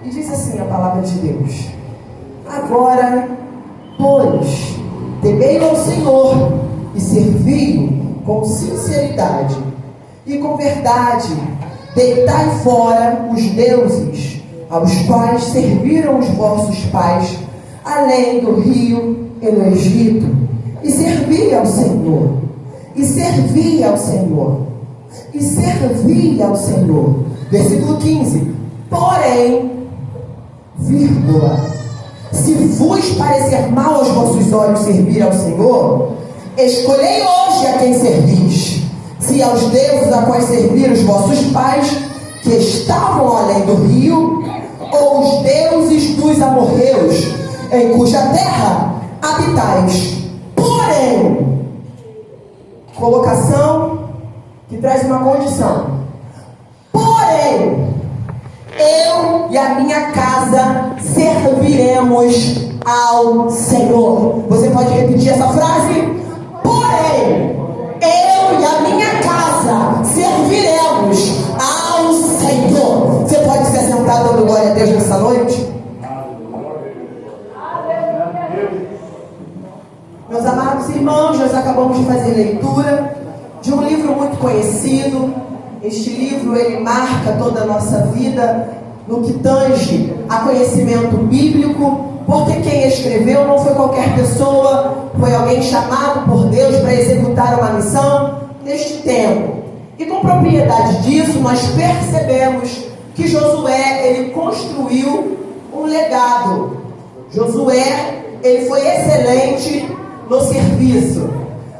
E diz assim a palavra de Deus: agora, pois, temei ao Senhor e servi-o com sinceridade e com verdade. Deitai fora os deuses aos quais serviram os vossos pais, além do rio e no Egito, e servi ao Senhor, e servi ao Senhor, e servi ao Senhor. Versículo 15: porém, vírgula, se vos parecer mal aos vossos olhos servir ao Senhor, escolhei hoje a quem servis, se aos deuses a quais serviram os vossos pais, que estavam além do rio, ou os deuses dos amorreus, em cuja terra habitais. Porém, colocação que traz uma condição. Porém, eu e a minha casa serviremos ao Senhor. Você pode repetir essa frase? Porém, eu e a minha casa serviremos ao Senhor. Você pode se assentar dando glória a Deus nessa noite? Meus amados irmãos, nós acabamos de fazer leitura de um livro muito conhecido. Este livro, ele marca toda a nossa vida no que tange a conhecimento bíblico, porque quem escreveu não foi qualquer pessoa, foi alguém chamado por Deus para executar uma missão neste tempo. E com propriedade disso, nós percebemos que Josué, ele construiu um legado. Josué, ele foi excelente no serviço.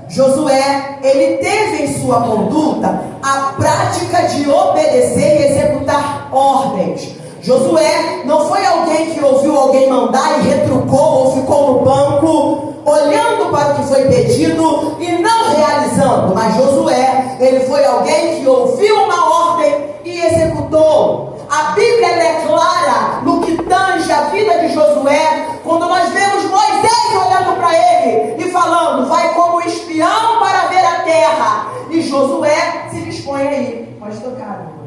Josué, ele teve em sua conduta a prática de obedecer e executar ordens. Josué não foi alguém que ouviu alguém mandar e retrucou ou ficou no banco olhando para o que foi pedido e não realizando. Mas Josué, ele foi alguém que ouviu uma ordem e executou. A Bíblia é clara no que tange a vida de Josué, quando nós vemos Moisés olhando para ele e falando: vai como espião para ver a terra. E Josué se dispõe a ir. Pode tocar, irmão.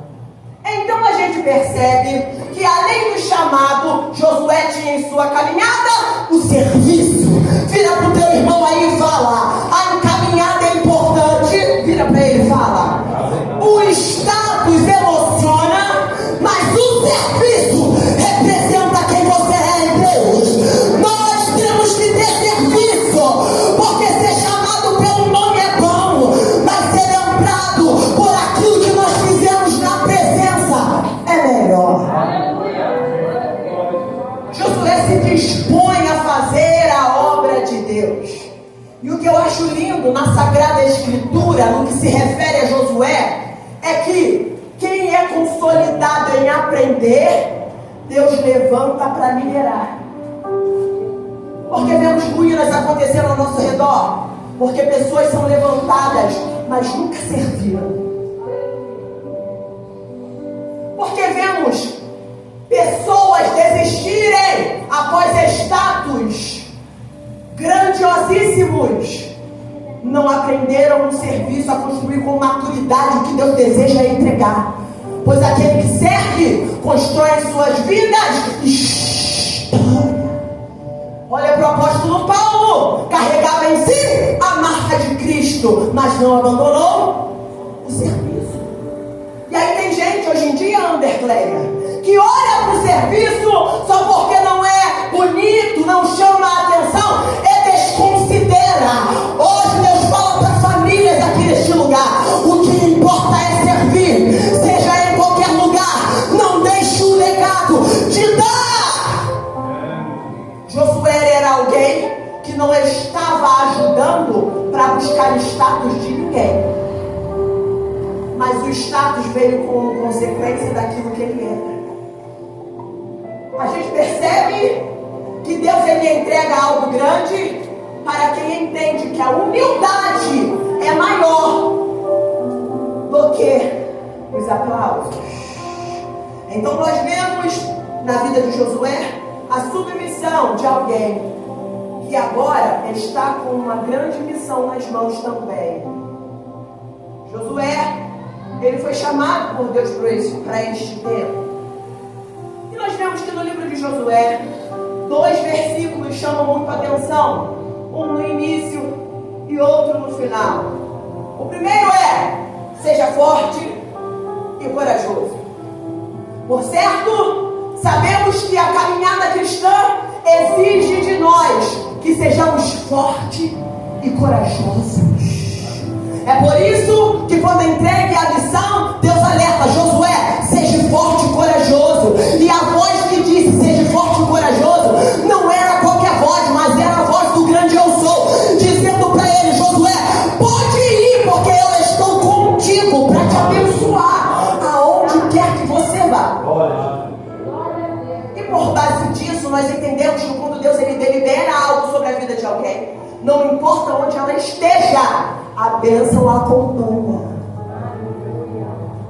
Então a gente percebe que além do chamado, Josué tinha em sua caminhada o serviço. Vira para o teu irmão aí e fala: a caminhada é importante. Vira para ele e fala: o status emociona, mas o serviço representa quem você é em Deus. Nós temos que ter serviço, porque ser chamado pelo nome é bom, mas ser lembrado por aquilo que nós fizemos na presença é melhor. Josué se dispõe a fazer a obra de Deus. E o que eu acho lindo na Sagrada Escritura, no que se refere a Josué, é que quem é consolidado em aprender, Deus levanta para liderar. Porque vemos ruínas acontecendo ao nosso redor, porque pessoas são levantadas, mas nunca serviram. Porque vemos pessoas desistirem após status grandiosíssimos, não aprenderam no serviço a construir com maturidade o que Deus deseja entregar. Pois aquele que serve constrói as suas vidas história. Olha para o apóstolo Paulo, carregava em si a marca de Cristo, mas não abandonou o serviço. E aí tem gente hoje em dia, Andercleia, que olha para o serviço só porque não é bonito, não chama a atenção, desconsidera. Hoje Deus fala para famílias aqui neste lugar: o que importa é servir, seja em qualquer lugar. Não deixe o legado de dar. Josué era alguém que não estava ajudando para buscar status de ninguém, mas o status veio como consequência daquilo que ele era. A gente percebe que Deus, ele entrega algo grande para quem entende que a humildade é maior do que os aplausos. Então nós vemos na vida de Josué a submissão de alguém que agora está com uma grande missão nas mãos também. Josué, ele foi chamado por Deus para este tempo. E nós vemos que no livro de Josué, 2 versículos chamam muito a atenção. Um no início e outro no final. O primeiro é: seja forte e corajoso. Por certo, sabemos que a caminhada cristã exige de nós que sejamos fortes e corajosos. É por isso que quando entregue a missão, Deus alerta: Josué, seja forte e corajoso. E a voz que disse seja forte e corajoso não era qualquer voz, mas era a voz do grande eu sou, dizendo para ele: Josué, pode ir, porque eu estou contigo para te abençoar aonde quer que você vá. E por base disso nós entendemos que quando Deus ele delibera algo sobre a vida de alguém, não importa onde ela esteja, a bênção a acompanha.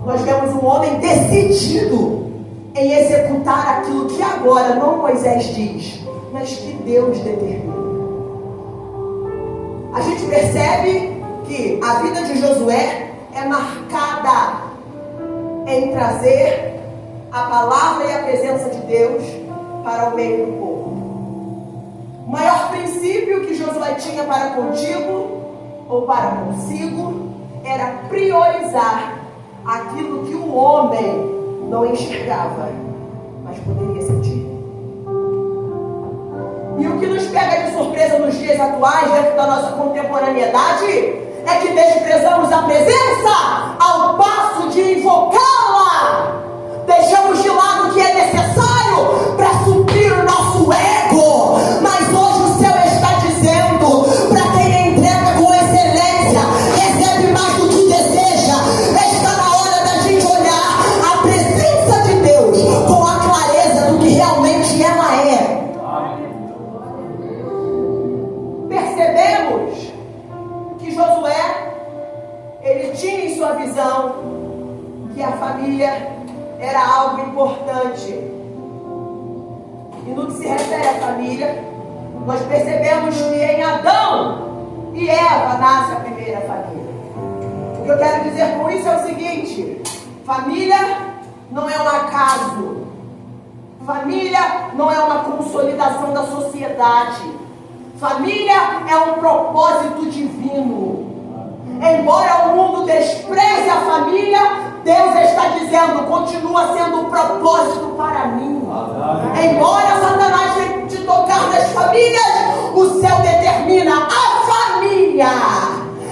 Nós vemos um homem decidido em executar aquilo que agora não Moisés diz, mas que Deus determina. A gente percebe que a vida de Josué é marcada em trazer a palavra e a presença de Deus para o meio do povo. O maior princípio que Josué tinha para contigo ou para consigo era priorizar aquilo que o homem não enxergava, mas poderia sentir. E o que nos pega de surpresa nos dias atuais, dentro da nossa contemporaneidade, é que desprezamos a presença ao passo de invocá-la. Deixamos de lado o que é necessário para suprir o nosso ego. Mas hoje o céu está dizendo: para quem entrega com excelência, recebe mais do que deseja. Está na hora da gente olhar a presença de Deus com a clareza do que realmente ela é. Percebemos que Josué, ele tinha em sua visão que a família era algo importante. E no que se refere à família, nós percebemos que em Adão e Eva nasce a primeira família. O que eu quero dizer com isso é o seguinte: família não é um acaso. Família não é uma consolidação da sociedade. Família é um propósito divino. Embora o mundo despreze a família, Deus está dizendo: continua sendo um propósito para mim. Embora Satanás tente tocar nas famílias, o céu determina: a família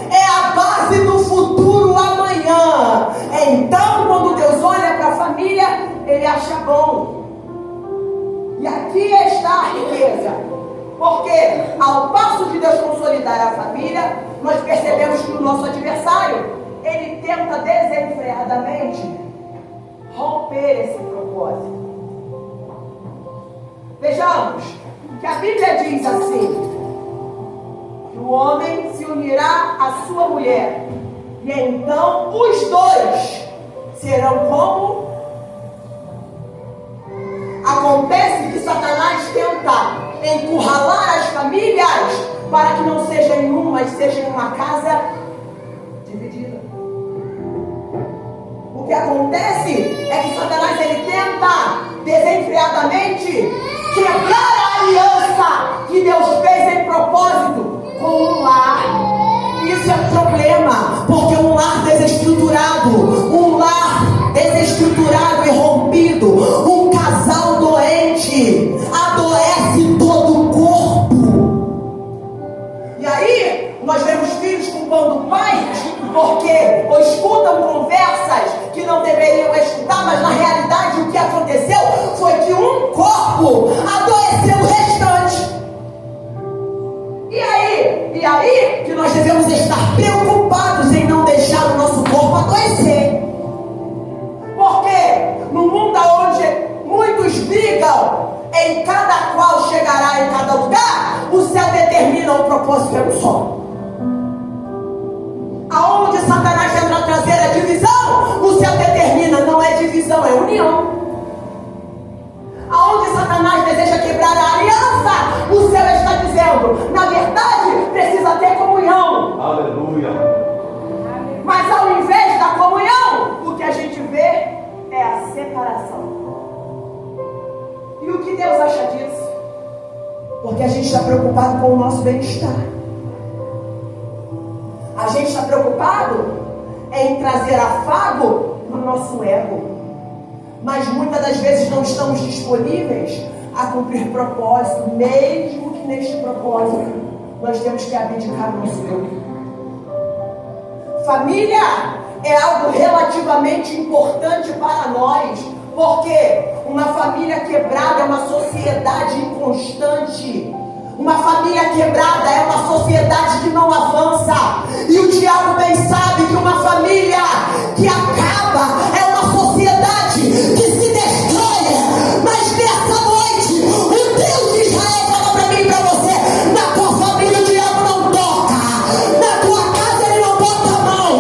é a base do futuro amanhã. Então, quando Deus olha para a família, Ele acha bom. E aqui está a riqueza. Porque ao passo de Deus consolidar a família, nós percebemos que o nosso adversário, ele tenta desenfreadamente romper esse propósito. Vejamos que a Bíblia diz assim: que o homem se unirá à sua mulher, e então os dois serão como? Acontece que Satanás tenta encurralar as famílias para que não seja em uma, mas seja em uma casa dividida. O que acontece é que Satanás ele tenta desenfreadamente quebrar a aliança que Deus fez em propósito com um lar. Isso é um problema, porque um lar desestruturado e rompido, um casal doente, adoece todo o corpo. E aí, nós vemos filhos culpando pais, porque ou escutam conversas que não deveriam escutar, mas na realidade o que aconteceu foi que um corpo adoeceu o restante. E aí que nós devemos estar preocupados em não deixar o nosso corpo adoecer. Porque no mundo onde muitos brigam, em cada qual chegará em cada lugar, o céu determina o propósito é um só. Aonde Satanás tenta trazer a divisão, o céu determina, não é divisão, é união. Aonde Satanás deseja quebrar a aliança, o céu está dizendo, na verdade, precisa ter comunhão. Aleluia. Mas ao invés da comunhão, o que a gente vê é a separação. E E o que Deus acha disso? Porque a gente está preocupado com o nosso bem-estar. A gente está preocupado em trazer afago para o nosso ego. Mas muitas das vezes não estamos disponíveis a cumprir propósito, mesmo que neste propósito nós temos que abdicar do nosso eu. Família é algo relativamente importante para nós, porque uma família quebrada é uma sociedade inconstante. Uma família quebrada é uma sociedade que não avança. E o diabo bem sabe que uma família que acaba é uma sociedade que se destrói. Mas nessa noite, o Deus de Israel fala para mim e para você: na tua família o diabo não toca, na tua casa ele não bota a mão.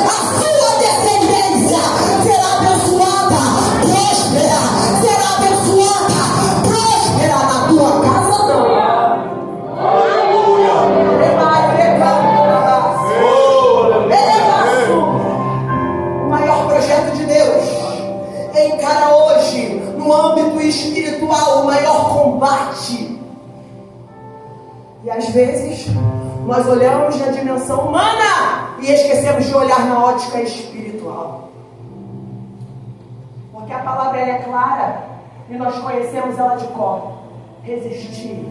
A sua descendência será abençoada, próspera, será abençoada, próspera. Na tua casa não. O maior projeto de Deus encara hoje, no âmbito espiritual, o maior combate. E às vezes nós olhamos na dimensão humana e esquecemos de olhar na ótica espiritual. Porque a palavra ela é clara e nós conhecemos ela de cor. Resistir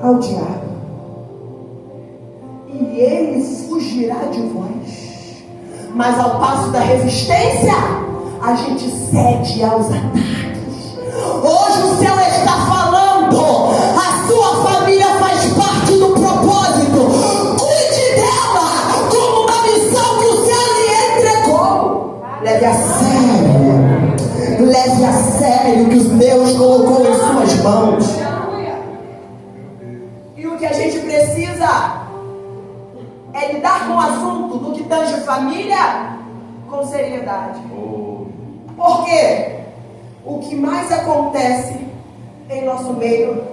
ao diabo e ele fugirá de vós. Mas ao passo da resistência, a gente cede aos ataques. Hoje o céu está falando: a sua família faz parte do propósito. Cuide dela como uma missão que o céu lhe entregou. Leve a sério. Leve a sério o que Deus colocou em suas mãos. E o que a gente precisa é lidar com o assunto do que tange família com seriedade. Porque o que mais acontece em nosso meio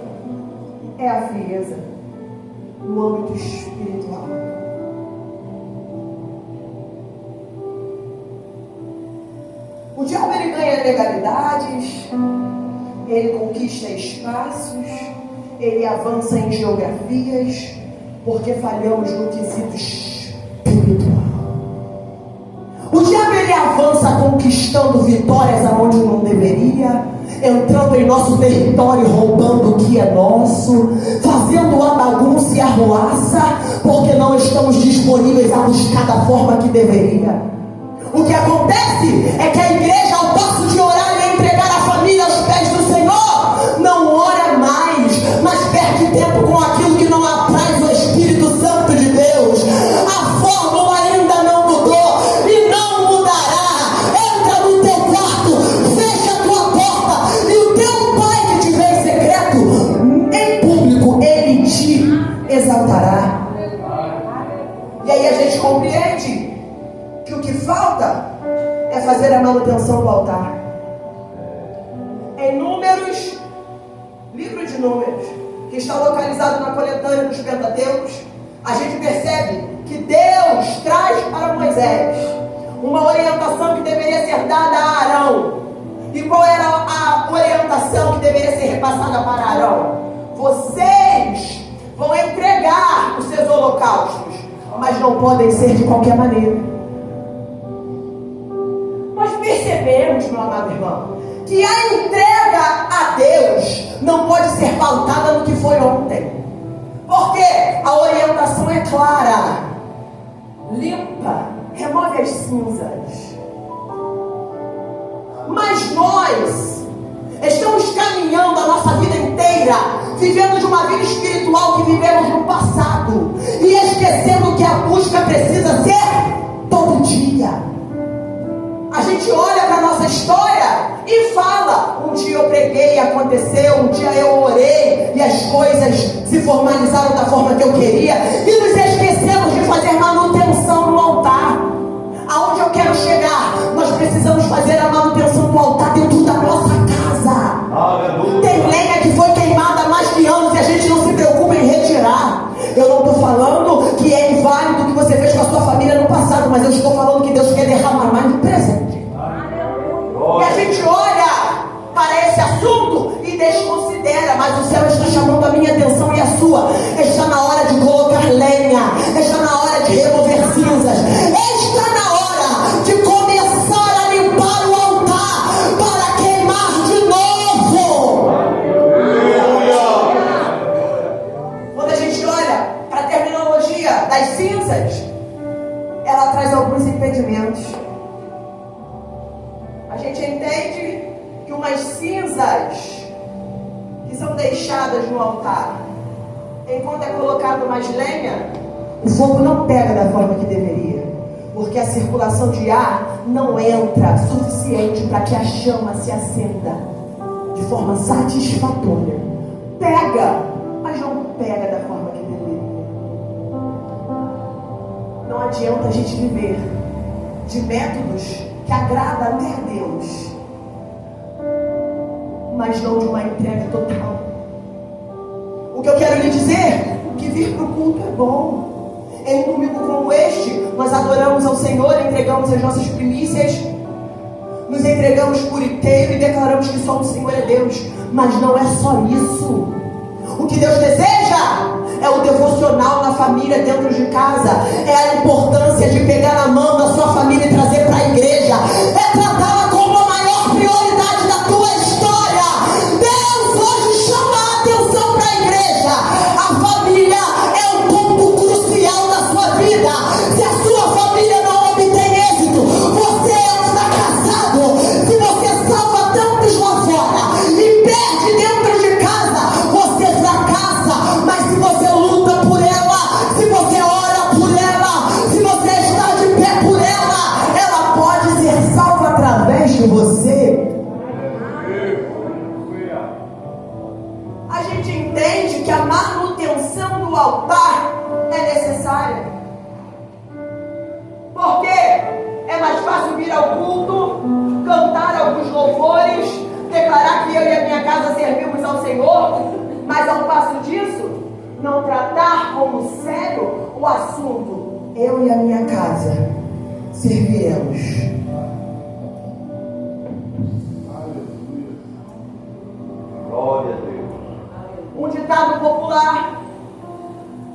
é a frieza no âmbito espiritual. O diabo ele ganha legalidades, ele conquista espaços, ele avança em geografias, porque falhamos no quesito espiritual. O diabo ele avança conquistando vitórias aonde não deveria, entrando em nosso território, roubando o que é nosso, fazendo a bagunça e a ruaça, porque não estamos disponíveis a buscar da forma que deveria. O que acontece é que a igreja, ao passo de orar e entregar a família aos pés do Senhor, não ora mais, mas perde tempo com aquilo que não apraz o Espírito Santo de Deus. A fórmula ainda não mudou e não mudará. Entra no teu quarto, fecha a tua porta e o teu Pai que te vê em secreto, em público, Ele te exaltará. E aí a gente compreende que o que falta é fazer a manutenção do altar. Em Números, livro de Números, que está localizado na coletânea dos Pentateucos, a gente percebe que Deus traz para Moisés uma orientação que deveria ser dada a Arão. E qual era a orientação que deveria ser repassada para Arão? Vocês vão entregar os seus holocaustos, mas não podem ser de qualquer maneira. Nós percebemos, meu amado irmão, que a entrega a Deus não pode ser pautada no que foi ontem. Porque a orientação é clara: limpa, remove as cinzas. Mas nós estamos caminhando a nossa vida inteira, vivendo de uma vida espiritual que vivemos no passado, e esquecendo que a busca precisa ser todo dia. A gente olha para a nossa história e fala: um dia eu preguei e aconteceu, um dia eu orei e as coisas se formalizaram da forma que eu queria, e nos esquecemos de fazer manutenção no altar. Aonde eu quero chegar? Nós precisamos fazer a manutenção do altar dentro da nossa casa. Aleluia. Tem lenha que foi queimada há mais de anos e a gente não se preocupa em retirar. Eu não estou falando que é inválido o que você fez com a sua família no passado, mas eu estou falando que Deus quer derramar mais no presente. gente olha para esse assunto e desconsidera, mas o céu está chamando a minha atenção e a sua. Está na hora de colocar lenha, está na hora de remover cinzas, está na hora de começar a limpar o altar para queimar de novo. Quando a gente olha para a terminologia das cinzas, ela traz alguns impedimentos. A gente entende que umas cinzas que são deixadas no altar, enquanto é colocado mais lenha, o fogo não pega da forma que deveria, porque a circulação de ar não entra suficiente para que a chama se acenda de forma satisfatória. Pega, mas não pega da forma que deveria. Não adianta a gente viver de métodos que agradam até a Deus, mas não de uma entrega total. O que eu quero lhe dizer, que vir para o culto é bom. Em um domingo como este, nós adoramos ao Senhor, entregamos as nossas primícias, nos entregamos por inteiro e declaramos que só o Senhor é Deus. Mas não é só isso. O que Deus deseja é o devocional na família, dentro de casa. É a importância de pegar na mão da sua família e trazer para a igreja. É tratá-la como a maior prioridade da tua história. Deus hoje chama a atenção para a igreja. A família é um ponto crucial da sua vida. Se a sua família não obtém êxito, você é um fracassado. Se você salva tantos lá fora e perde dentro de casa, você fracassa. Mas se você luta por ela, se você ora por ela, se você está de pé por ela pode ser salva através de você. A gente entende que a manutenção do altar é necessária. Porque é mais fácil vir ao culto, cantar alguns louvores, declarar que eu e a minha casa servimos ao Senhor, mas ao passo disso, não tratar como sério o assunto. Eu e a minha casa serviremos. Glória a Deus. Um ditado popular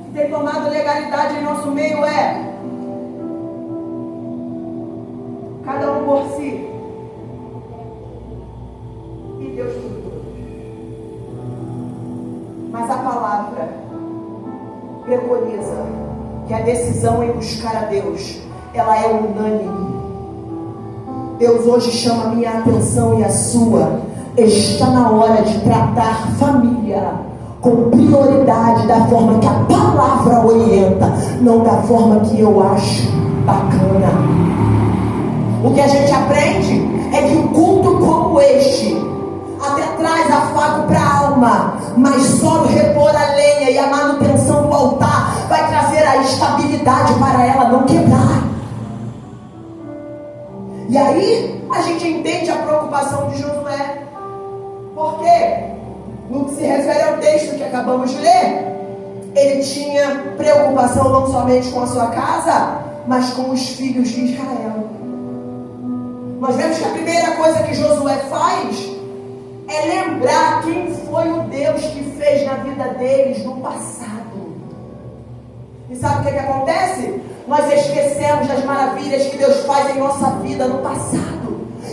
que tem tomado legalidade em nosso meio é: cada um por si e Deus por todos. Mas a palavra preconiza que a decisão em buscar a Deus, ela é unânime. Deus hoje chama a minha atenção e a sua. Está na hora de tratar família com prioridade, da forma que a palavra orienta, não da forma que eu acho bacana. O que a gente aprende é que um culto como este até traz afago para a alma, mas só repor a lenha e a manutenção do altar vai trazer a estabilidade para ela não quebrar. E aí a gente entende a preocupação de Josué. Porque no que se refere ao texto que acabamos de ler, ele tinha preocupação não somente com a sua casa, mas com os filhos de Israel. Nós vemos que a primeira coisa que Josué faz é lembrar quem foi o Deus que fez na vida deles no passado. E sabe o que acontece? Nós esquecemos das maravilhas que Deus faz em nossa vida no passado.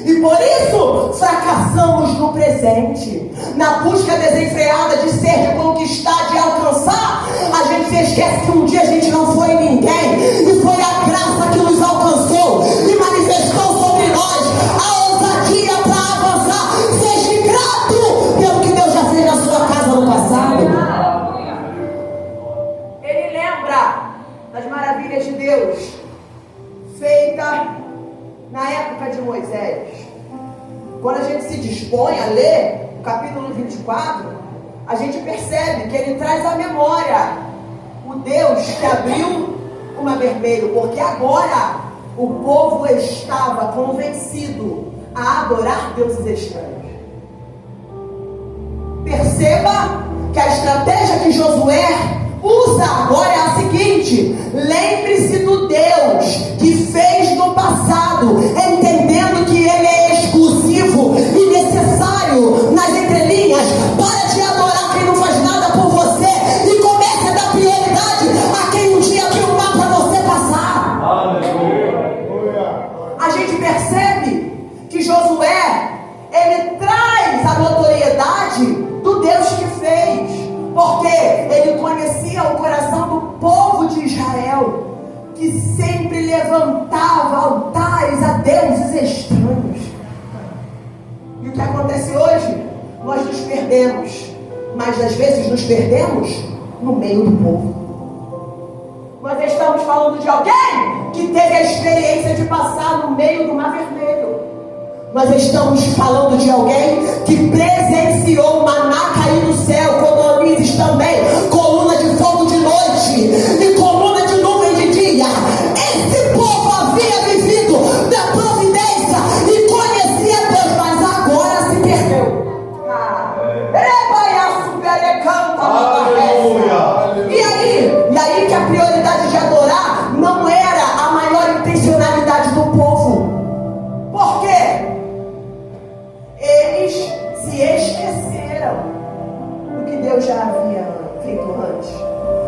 E por isso fracassamos no presente. Na busca desenfreada de ser, de conquistar, de alcançar, a gente se esquece que um dia a gente não foi ninguém, e foi a graça que nos alcançou e manifestou sobre nós a ousadia para avançar. Seja grato pelo que Deus já fez na sua casa no passado. Ele lembra das maravilhas de Deus feita na época de Moisés. Quando a gente se dispõe a ler o capítulo 24, a gente percebe que ele traz à memória o Deus que abriu o mar vermelho, porque agora o povo estava convencido a adorar deuses estranhos. Perceba que a estratégia que Josué usa agora é a seguinte: lembre-se do Deus que fez no passado, entendendo que ele é exclusivo que Josué, ele traz a notoriedade do Deus que fez, porque ele conhecia o coração do povo de Israel, que sempre levantava altares a deuses estranhos. E o que acontece hoje? Nós nos perdemos, mas às vezes nos perdemos no meio do povo. Nós estamos falando de alguém que teve a experiência de passar no meio do Mar Vermelho. Nós estamos falando de alguém que presenciou o maná cair do céu, codornizes também, coluna de fogo de noite e coluna de nuvem de dia. Esse povo havia vivido da providência e conhecia Deus, mas agora se perdeu. E aí que a prioridade de adorar não era a maior intencionalidade do povo. Por quê? Eles se esqueceram do que Deus já havia feito antes.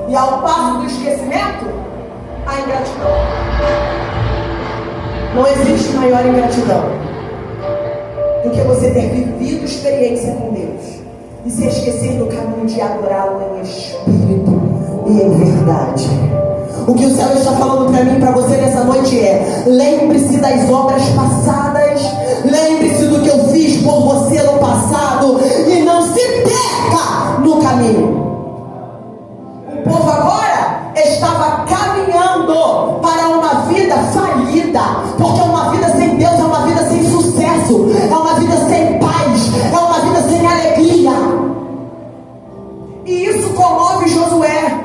E ao passo do esquecimento, a ingratidão. Não existe maior ingratidão do que você ter vivido experiência com Deus e se esquecer do caminho de adorá-lo em espírito e em verdade. O que o céu está falando para mim e para você nessa noite é: lembre-se das obras passadas, lembre-se do que eu fiz por você no passado e não se perca no caminho. O povo agora estava caminhando para uma vida falida, porque uma vida sem Deus é uma vida sem sucesso, é uma vida sem paz, é uma vida sem alegria. E isso comove Josué,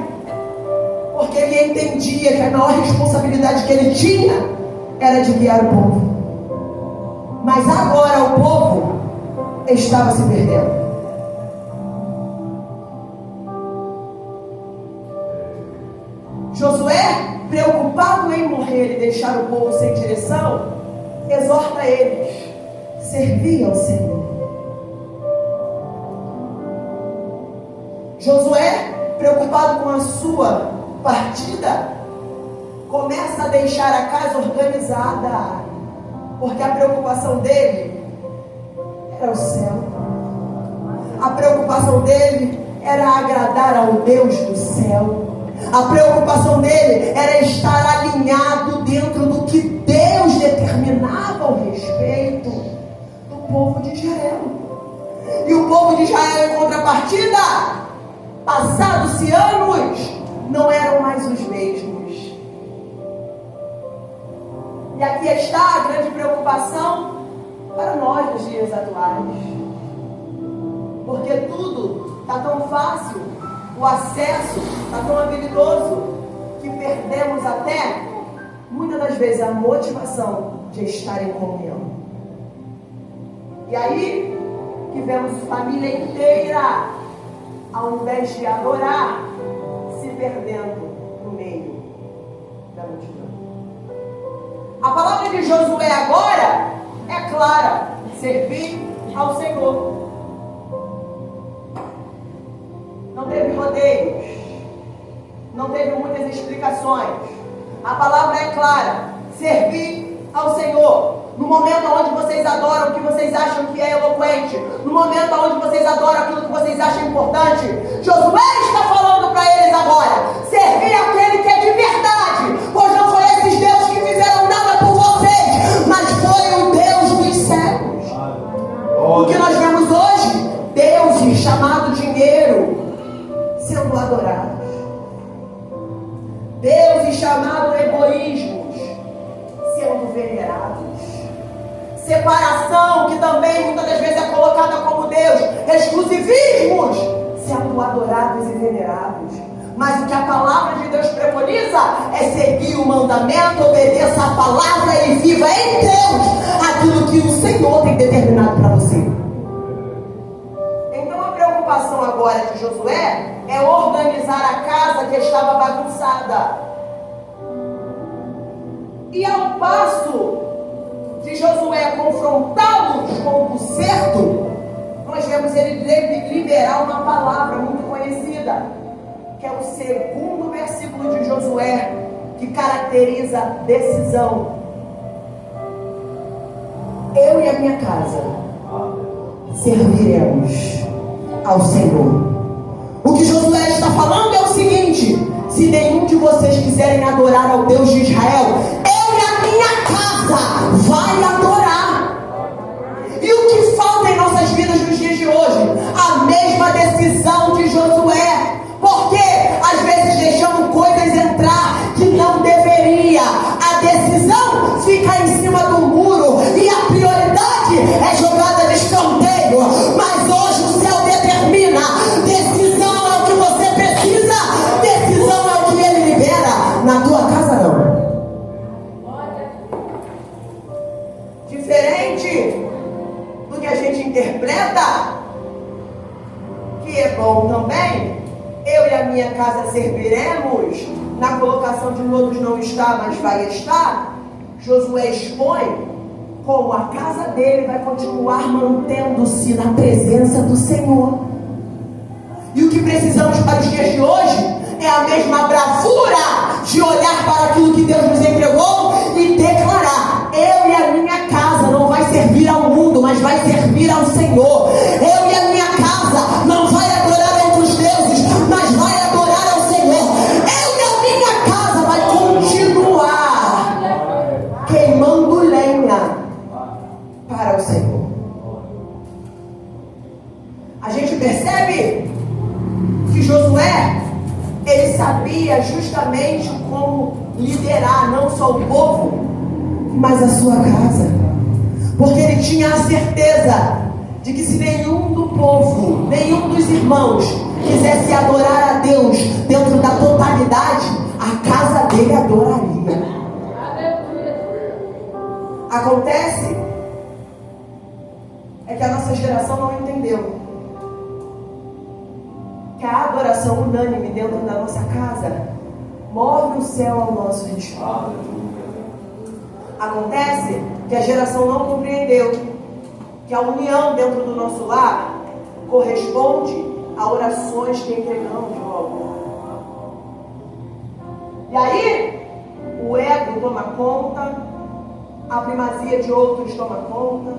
porque ele entendia que a maior responsabilidade que ele tinha era de guiar o povo. Mas agora o povo estava se perdendo. Josué, preocupado em morrer e deixar o povo sem direção, exorta eles: servir ao Senhor. Josué, preocupado com a sua partida, começa a deixar a casa organizada, porque a preocupação dele era o céu. A preocupação dele era agradar ao Deus do céu. A preocupação dele era estar alinhado dentro do que Deus determinava ao respeito do povo de Israel. E o povo de Israel, em contrapartida, passados-se anos, não eram mais os mesmos. E aqui está a grande preocupação para nós nos dias atuais. Porque tudo está tão fácil, o acesso está tão habilidoso, que perdemos até, muitas das vezes, a motivação de estar em comunhão. E aí que vemos família inteira, ao invés de adorar, se perdendo no meio da multidão. A palavra de Josué agora é clara: servir ao Senhor. Não teve rodeios, não teve muitas explicações. A palavra é clara: servir ao Senhor. No momento onde vocês adoram o que vocês acham que é eloquente, no momento onde vocês adoram aquilo que vocês acham importante, Josué está falando para eles agora: servir aquele que é de verdade, pois não foi esses deuses que fizeram nada por vocês, mas foi o Deus dos céus. O que nós vemos hoje? Deuses chamado dinheiro sendo adorados, deuses chamado egoísmos sendo venerados, separação, que também muitas das vezes é colocada como Deus, exclusivismos sendo adorados e venerados. Mas o que a palavra de Deus preconiza é seguir o mandamento, obedeça a palavra e viva em Deus aquilo que o Senhor tem determinado para você. Então a preocupação agora de Josué é organizar a casa que estava bagunçada. E ao passo de Josué confrontá-los com o conserto, nós vemos ele liberar uma palavra muito conhecida, que é o segundo versículo de Josué, que caracteriza decisão. Eu e a a minha casa serviremos ao Senhor. O que Josué está falando é o seguinte: se nenhum de vocês quiserem adorar ao Deus de Israel, eu e a minha casa vai adorar. E o que falta em nossas vidas nos dias de hoje? A mesma decisão de Josué. Porque às vezes deixamos coisas entrar que não deveria. A decisão fica em cima do muro e a prioridade é jogada no escanteio. Mas hoje o céu determina: decisão é o que você precisa, decisão é o que ele libera. Na tua casa não. Diferente do que a gente interpreta, que é bom também, eu e a minha casa serviremos. Na colocação de todos não está, mas vai estar. Josué expõe como a casa dele vai continuar mantendo-se na presença do Senhor. E o que precisamos para os dias de hoje é a mesma bravura de olhar para aquilo que Deus nos entregou e declarar: eu e a minha casa não vai servir ao mundo, mas vai servir ao Senhor. Eu e a minha casa não vai adorar outros deuses, mas vai adorar ao Senhor. Eu e a minha casa vai continuar queimando lenha para o Senhor. A gente percebe que Josué, ele sabia justamente como liderar não só o povo, mas a sua casa. Porque ele tinha a certeza de que se nenhum do povo, nenhum dos irmãos quisesse adorar a Deus dentro da totalidade, a casa dele adoraria. Acontece é que a nossa geração não entendeu que a adoração unânime dentro da nossa casa move o céu ao nosso respeito. Acontece que a geração não compreendeu que a união dentro do nosso lar corresponde a orações que entregamos ao altar. E aí, o ego toma conta, a primazia de outros toma conta,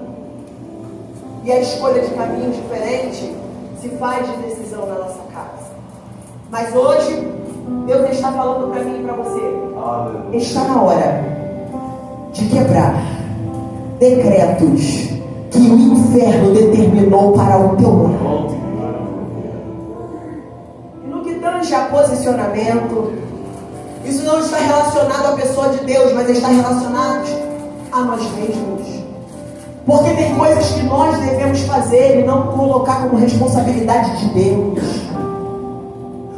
e a escolha de caminhos diferentes se faz de decisão na nossa casa. Mas hoje, Deus está falando para mim e para você: está na hora de quebrar decretos que o inferno determinou para o teu lar. E no que tange a posicionamento, isso não está relacionado à pessoa de Deus, mas está relacionado a nós mesmos. Porque tem coisas que nós devemos fazer e não colocar como responsabilidade de Deus.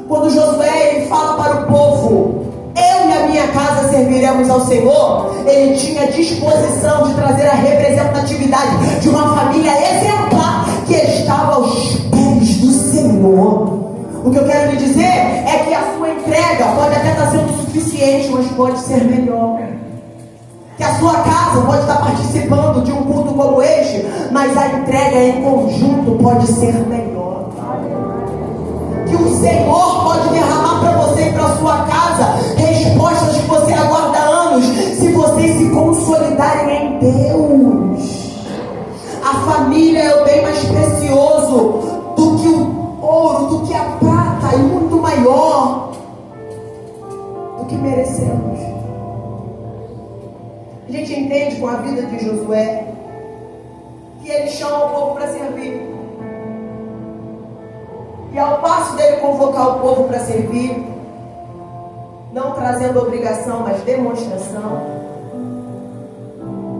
Quando Josué ele fala para o povo: eu e a minha casa serviremos ao Senhor, ele tinha disposição de trazer a representatividade de uma família exemplar que estava aos pés do Senhor. O que eu quero lhe dizer é que a sua entrega pode até estar sendo suficiente, mas pode ser melhor. Que a sua casa pode estar participando de um culto como este, mas a entrega em conjunto pode ser melhor. Que o Senhor pode derramar para você e para a sua casa respostas que você aguarda há anos, se vocês se consolidarem em Deus. A família é o bem mais precioso do que o ouro, do que a prata, e muito maior do que merecemos. A gente entende com a vida de Josué que ele chama o povo para servir. E ao passo dele convocar o povo para servir, não trazendo obrigação, mas demonstração,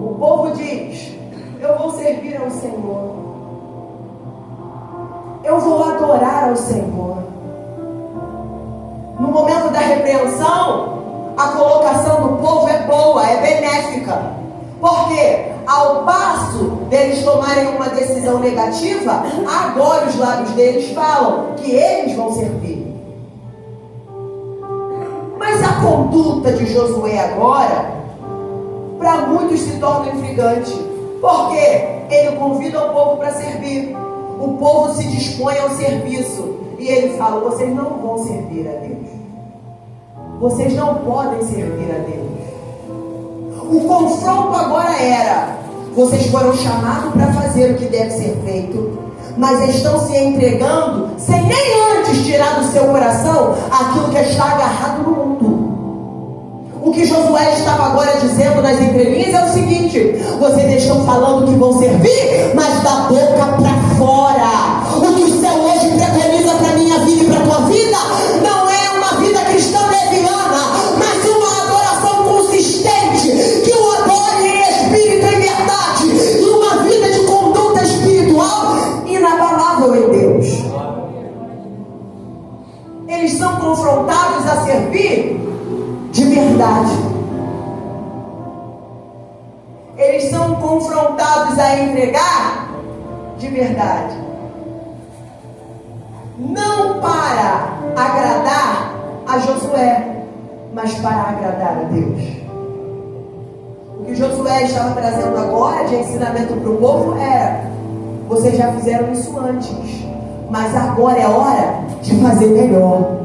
o povo diz: eu vou servir ao Senhor, eu vou adorar ao Senhor. No momento da repreensão, a colocação do povo é boa, é benéfica. Porque ao passo deles tomarem uma decisão negativa, agora os lábios deles falam que eles vão servir. Mas a conduta de Josué agora, para muitos se torna intrigante. Porque ele convida o povo para servir. O povo se dispõe ao serviço. E ele fala: vocês não vão servir a Deus. Vocês não podem servir a Deus. O confronto agora era: Vocês foram chamados para fazer o que deve ser feito, mas estão se entregando sem nem antes tirar do seu coração aquilo que está agarrado no mundo. O que Josué estava agora dizendo nas entrelinhas é o seguinte: vocês estão falando que vão servir, mas da boca para fora. O que o céu hoje preconiza para a minha vida e para a tua vida não é uma vida cristã leviana, mas uma adoração consistente, que o adore em espírito e verdade, e uma vida de conduta espiritual inabalável em Deus. Eles são confrontados a servir de verdade. Eles são confrontados a entregar de verdade. Não para agradar a Josué, mas para agradar a Deus. O que Josué estava trazendo agora de ensinamento para o povo era: vocês já fizeram isso antes, mas agora é hora de fazer melhor.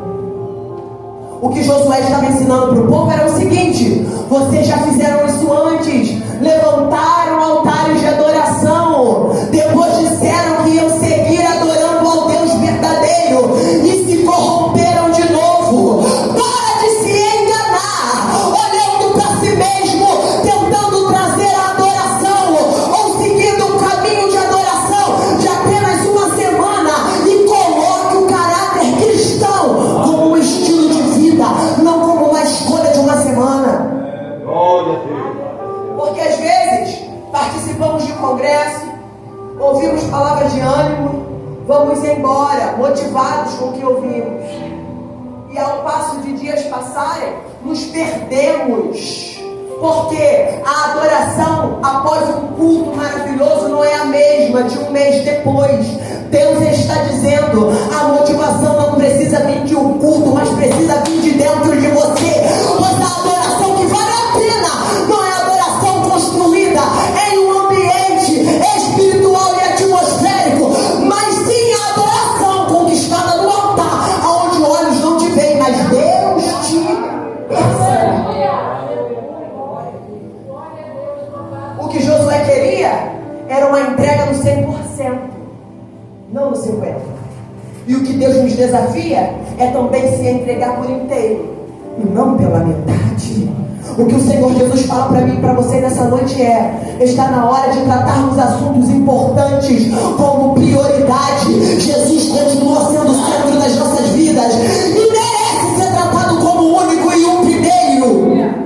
O que Josué estava ensinando para o povo era o seguinte: vocês já fizeram isso antes, levantaram altares de adoração, depois disseram que iam seguir adorando ao Deus verdadeiro e se corromperam de novo. Para de se enganar, olhando para si mesmo, tentando trazer a adoração, ou seguindo um caminho de adoração de apenas uma semana, e coloque o caráter cristão como um estilo de vida, não como uma escolha de uma semana. Porque às vezes participamos de congresso, ouvimos palavras de ânimo, vamos embora motivados com o que ouvimos, e ao passo de dias passarem, nos perdemos, porque a adoração após um culto maravilhoso não é a mesma de um mês depois. Deus está dizendo: a motivação não precisa vir de um culto, mas precisa vir de dentro de você. Pois a adoração que vale a pena não é a adoração construída em um ambiente espiritual e atmosférico, mas sim a adoração conquistada no altar, onde olhos não te veem, mas Deus te percebe. O que Josué queria era uma entrega no 100%, não no 50%. E o que Deus nos desafia é também se entregar por inteiro, e não pela metade. O que o Senhor Jesus fala para mim e para você nessa noite é: está na hora de tratarmos assuntos importantes como prioridade. Jesus continua sendo o centro das nossas vidas e merece ser tratado como o único e o primeiro.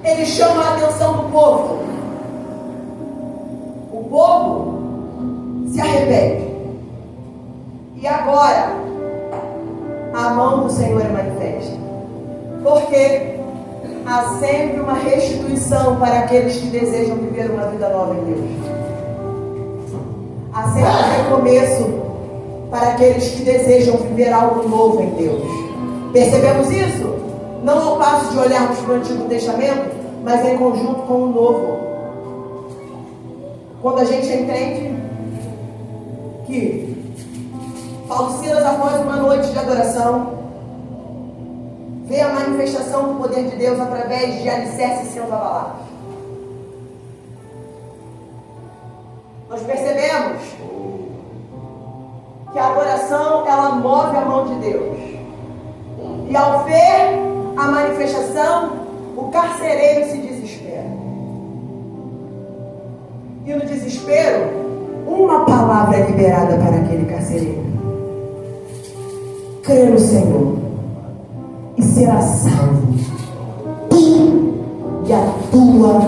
Ele chama a atenção do povo. O povo se arrepende, e agora a mão do Senhor é manifesta, porque há sempre uma restituição para aqueles que desejam viver uma vida nova em Deus. Há sempre um recomeço para aqueles que desejam viver algo novo em Deus. Percebemos isso? Não ao passo de olharmos para o Antigo Testamento, mas em conjunto com o Novo. Quando a gente entende que Paulo e Silas, após uma noite de adoração, vê a manifestação do poder de Deus através de alicerces sendo abalados. Nós percebemos que a adoração, ela move a mão de Deus. E ao ver a manifestação, o carcereiro se desespera. E no desespero, uma palavra é liberada para aquele carcereiro: crê no Senhor e será salvo, tu e a tua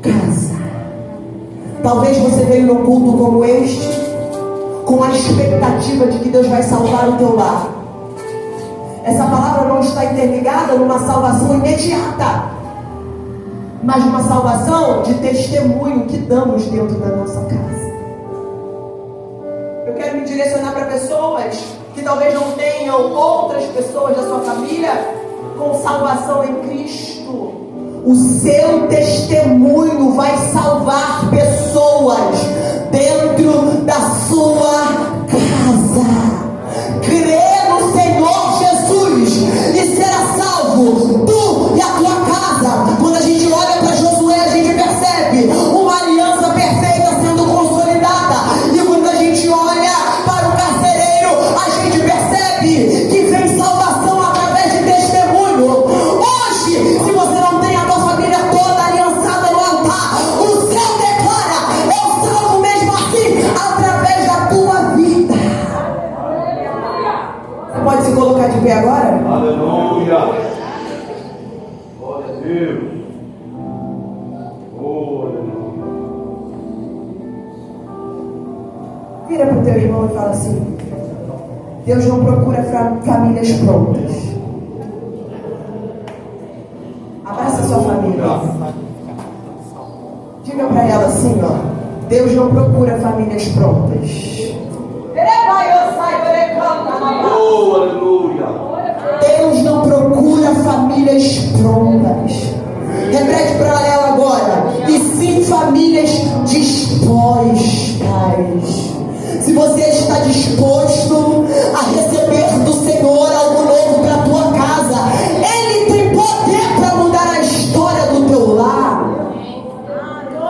casa. Talvez você veio num culto como este com a expectativa de que Deus vai salvar o teu lar. Essa palavra não está interligada numa salvação imediata, mas numa salvação de testemunho que damos dentro da nossa casa. Eu quero me direcionar para pessoas que talvez não tenham outras pessoas da sua família com salvação em Cristo. O seu testemunho vai salvar pessoas dentro da sua casa. Crê no Senhor Jesus e será salvo, tu e a tua casa. Quando a gente olha para Josué pé agora? Aleluia. Glória a Deus. Oh, aleluia. Vira para o teu irmão e fala assim: Deus não procura famílias prontas. Abraça a sua família. Diga para ela assim, ó: Deus não procura famílias prontas. Oh, aleluia. Deus não procura famílias prontas. Repete para ela agora: e sim famílias dispostas. Se você está disposto a receber do Senhor algo novo para a tua casa, Ele tem poder para mudar a história do teu lar.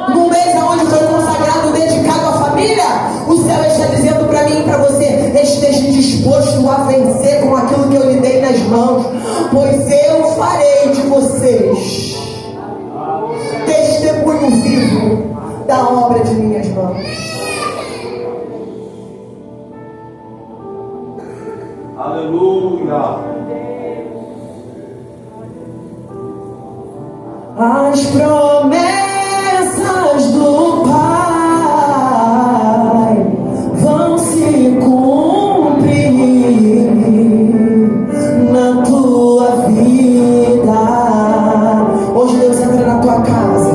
No mês onde foi consagrado, dedicado à família, o céu está dizendo para mim e para você: esteja disposto a vencer com aquilo que eu lhe dei nas mãos, pois eu farei de vocês testemunho vivo da obra de minhas mãos. Aleluia. As promessas do Pai vão se cumprir na tua vida. Hoje Deus entra na tua casa.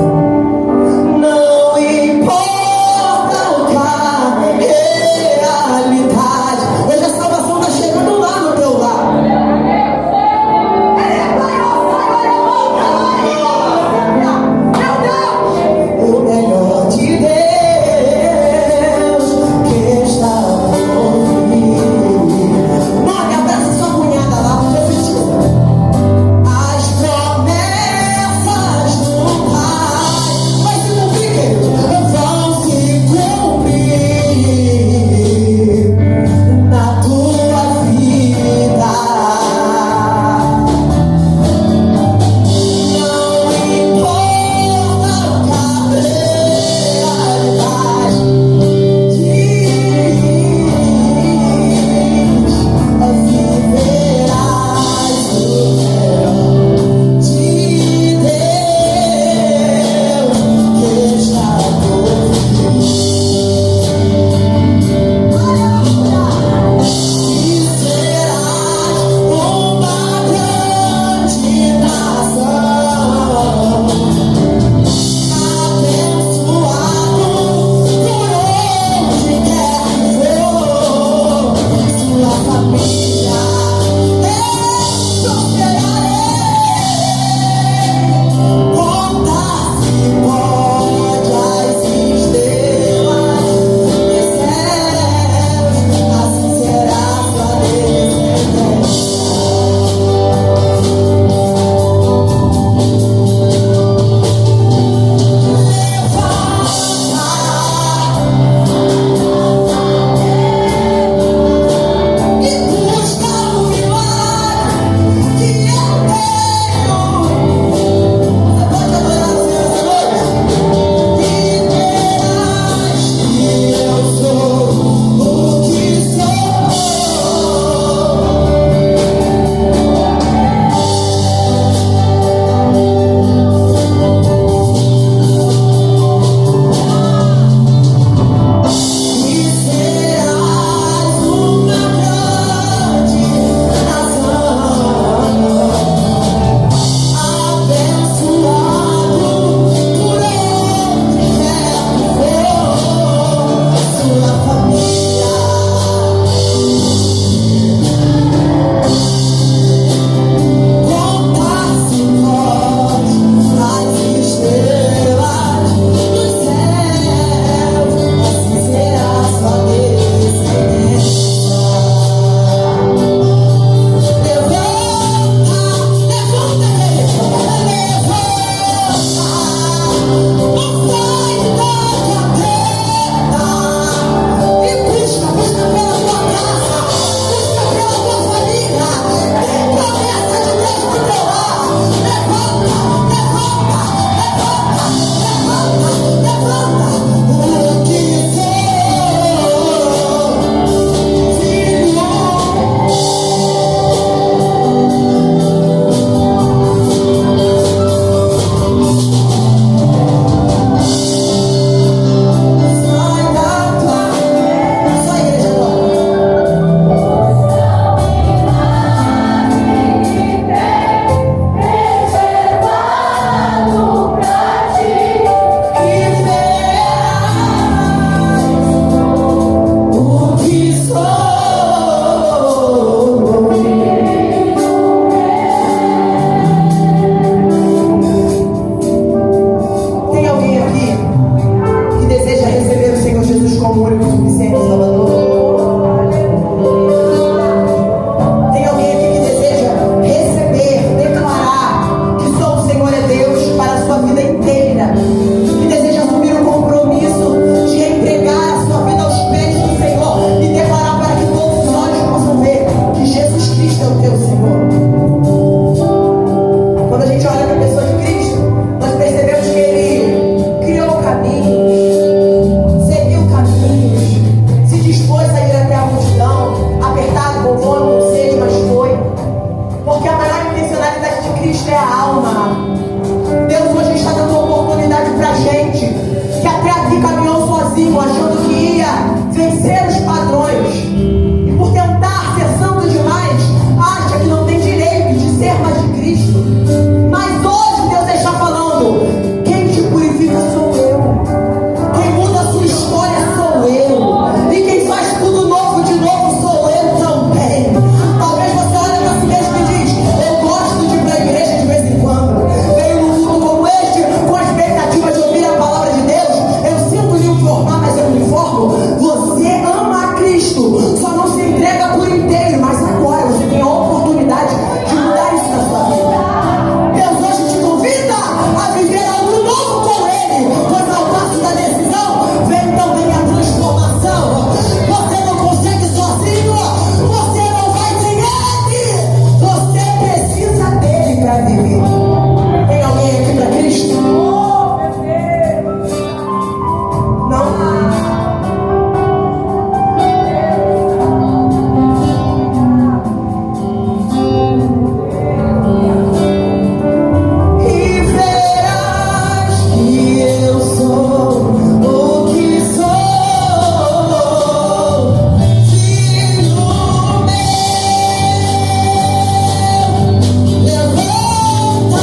Não importa a realidade. Hoje a salvação está chegando lá no teu lar. Meu Deus! sozinho, achando que ia vencer os padrões. E por tentar ser santo demais, acha que não tem direito de ser mais de Cristo. Mas hoje Deus está falando: quem te purifica sou eu. Quem muda a sua história sou eu. E quem faz tudo novo de novo sou eu também. Talvez você olhe para si mesmo e diz: eu gosto de ir para a igreja de vez em quando. Venho num culto como este com a expectativa de ouvir a palavra de Deus. Eu sinto lhe informar, mas eu me informo. Você ama a Cristo, só não se entrega por inteiro. Mas agora você tem a oportunidade de mudar isso na sua vida. Deus hoje te convida a viver algo novo com Ele, pois ao passo da decisão vem também a transformação. Você não consegue sozinho, você não vai sem Ele, você precisa dele para viver. Tem alguém aqui para Cristo? Não? E verás que eu sou o que sou, filho meu. Levanta,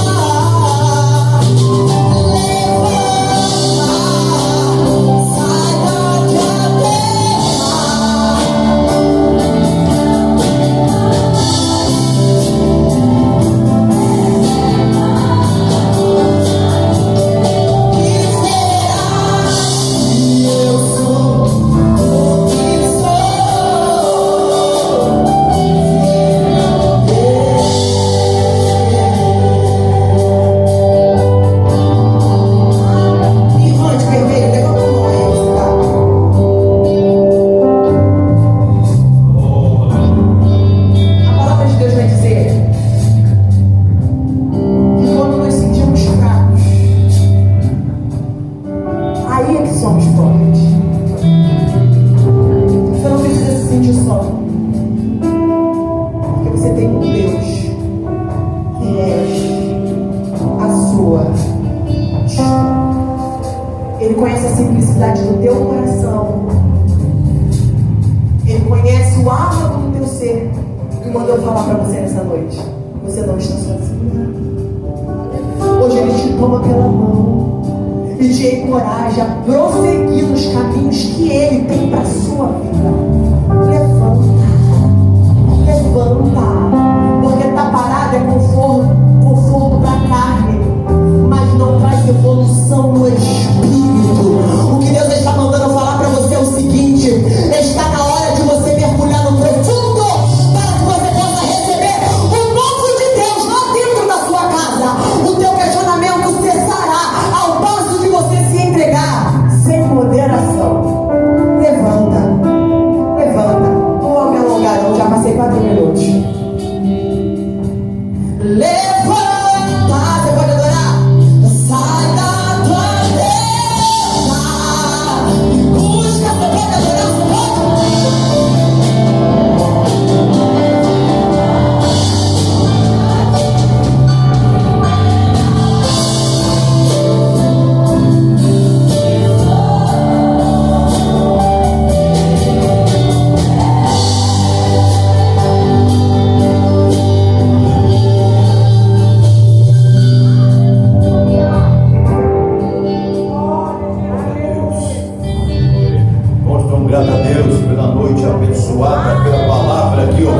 sai da cadeira. Irmã de vermelho, levanta a mão aí, você tá? A palavra de Deus vai dizer que quando nos sentimos fracos, aí é que somos fortes. Você não precisa se sentir só, porque você tem um Deus que é a sua história. Ele conhece a simplicidade do teu coração. Ele conhece o âmago do teu ser. E mandou eu falar para você nessa noite: você não está sozinho. Hoje Ele te toma pela mão e te encoraja a prosseguir nos caminhos que Ele tem para a sua vida. Levanta, porque estar parado é conforto para a carne, mas não traz evolução no espírito. O que Deus está mandando falar para você é o seguinte: está na hora de você mergulhar no profundo para que você possa receber o novo de Deus lá dentro da sua casa. O teu questionamento cessará ao passo de você se entregar sem moderação. Levanta. Não vou me alongar, não, já passei 4 minutos. Levanta, você pode adorar. Sai da tua terra e busca. Você pode adorar, você Nós damos graças a Deus pela noite abençoada, pela palavra aqui, ó.